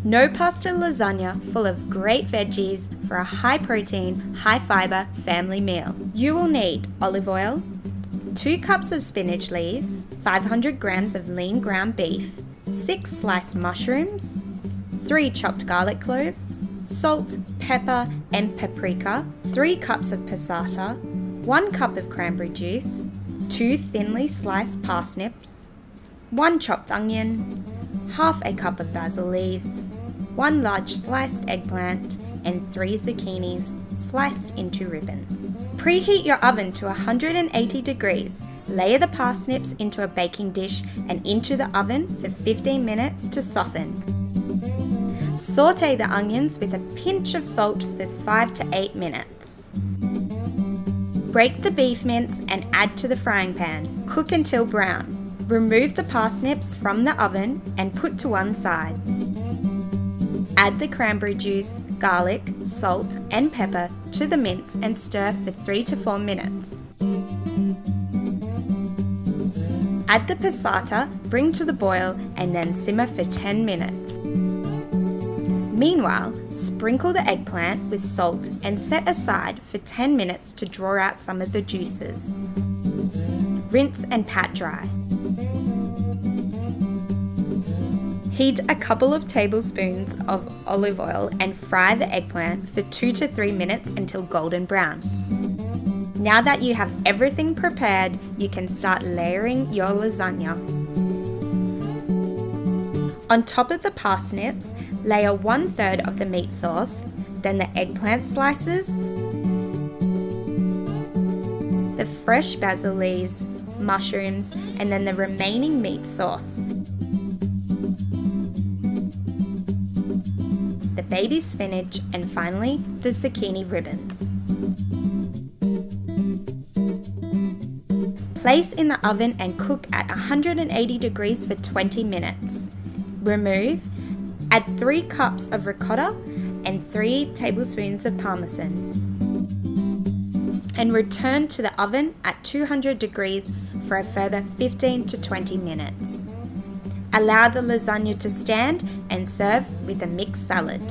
No pasta lasagna full of great veggies for a high protein, high fiber family meal. You will need olive oil, 2 cups of spinach leaves, 500 grams of lean ground beef, 6 sliced mushrooms, 3 chopped garlic cloves, salt, pepper and paprika, 3 cups of passata, 1 cup of cranberry juice, 2 thinly sliced parsnips, 1 chopped onion, half a cup of basil leaves, 1 large sliced eggplant, and 3 zucchinis sliced into ribbons. Preheat your oven to 180 degrees. Layer the parsnips into a baking dish and into the oven for 15 minutes to soften. Saute the onions with a pinch of salt for 5 to 8 minutes. Break the beef mince and add to the frying pan. Cook until brown. Remove the parsnips from the oven and put to one side. Add the cranberry juice, garlic, salt and pepper to the mince and stir for 3 to 4 minutes. Add the passata, bring to the boil and then simmer for 10 minutes. Meanwhile, sprinkle the eggplant with salt and set aside for 10 minutes to draw out some of the juices. Rinse and pat dry. Heat a couple of tablespoons of olive oil and fry the eggplant for 2 to 3 minutes until golden brown. Now that you have everything prepared, you can start layering your lasagna. On top of the parsnips, layer 1/3 of the meat sauce, then the eggplant slices, the fresh basil leaves, mushrooms, and then the remaining meat sauce. The baby spinach, and finally the zucchini ribbons. Place in the oven and cook at 180 degrees for 20 minutes. Remove, add 3 cups of ricotta and 3 tablespoons of parmesan. And return to the oven at 200 degrees for a further 15 to 20 minutes. Allow the lasagna to stand and serve with a mixed salad.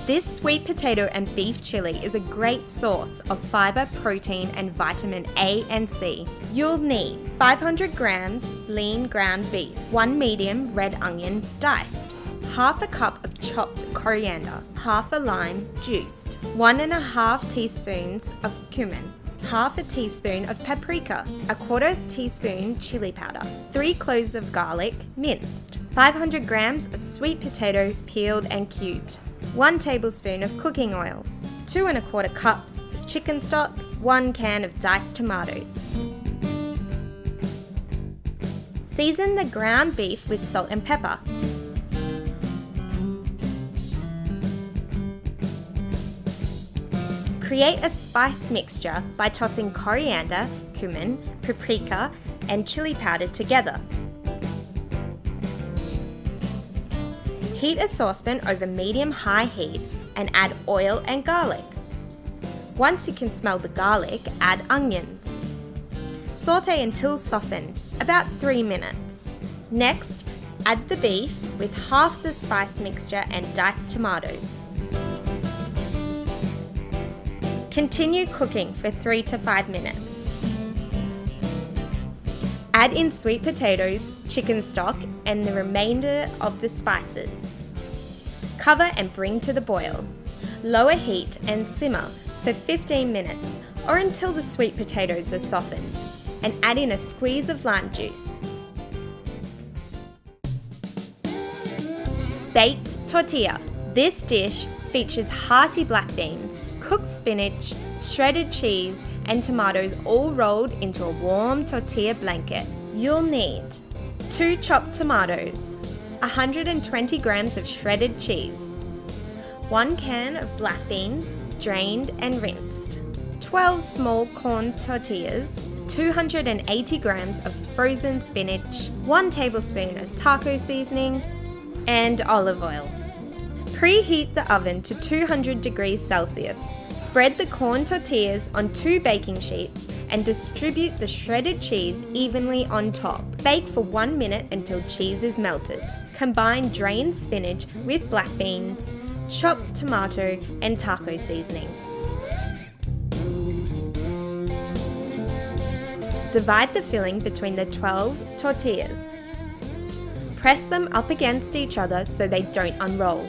This sweet potato and beef chili is a great source of fiber, protein and vitamin A and C. You'll need 500 grams lean ground beef, 1 medium red onion diced, half a cup of chopped coriander, half a lime juiced, 1.5 teaspoons of cumin, half a teaspoon of paprika, 1/4 teaspoon chili powder, 3 cloves of garlic minced, 500 grams of sweet potato peeled and cubed, 1 tablespoon of cooking oil, 2.25 cups of chicken stock, 1 can of diced tomatoes. Season the ground beef with salt and pepper. Create a spice mixture by tossing coriander, cumin, paprika, and chili powder together. Heat a saucepan over medium-high heat and add oil and garlic. Once you can smell the garlic, add onions. Saute until softened, about 3 minutes. Next, add the beef with half the spice mixture and diced tomatoes. Continue cooking for 3 to 5 minutes. Add in sweet potatoes, chicken stock, and the remainder of the spices. Cover and bring to the boil. Lower heat and simmer for 15 minutes or until the sweet potatoes are softened, and add in a squeeze of lime juice. Baked tortilla. This dish features hearty black beans, cooked spinach, shredded cheese, and tomatoes all rolled into a warm tortilla blanket. You'll need 2 chopped tomatoes, 120 grams of shredded cheese, 1 can of black beans, drained and rinsed, 12 small corn tortillas, 280 grams of frozen spinach, 1 tablespoon of taco seasoning, and olive oil. Preheat the oven to 200 degrees Celsius. Spread the corn tortillas on 2 baking sheets and distribute the shredded cheese evenly on top. Bake for 1 minute until cheese is melted. Combine drained spinach with black beans, chopped tomato, and taco seasoning. Divide the filling between the 12 tortillas. Press them up against each other so they don't unroll.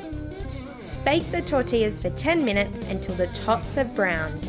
Bake the tortillas for 10 minutes until the tops have browned.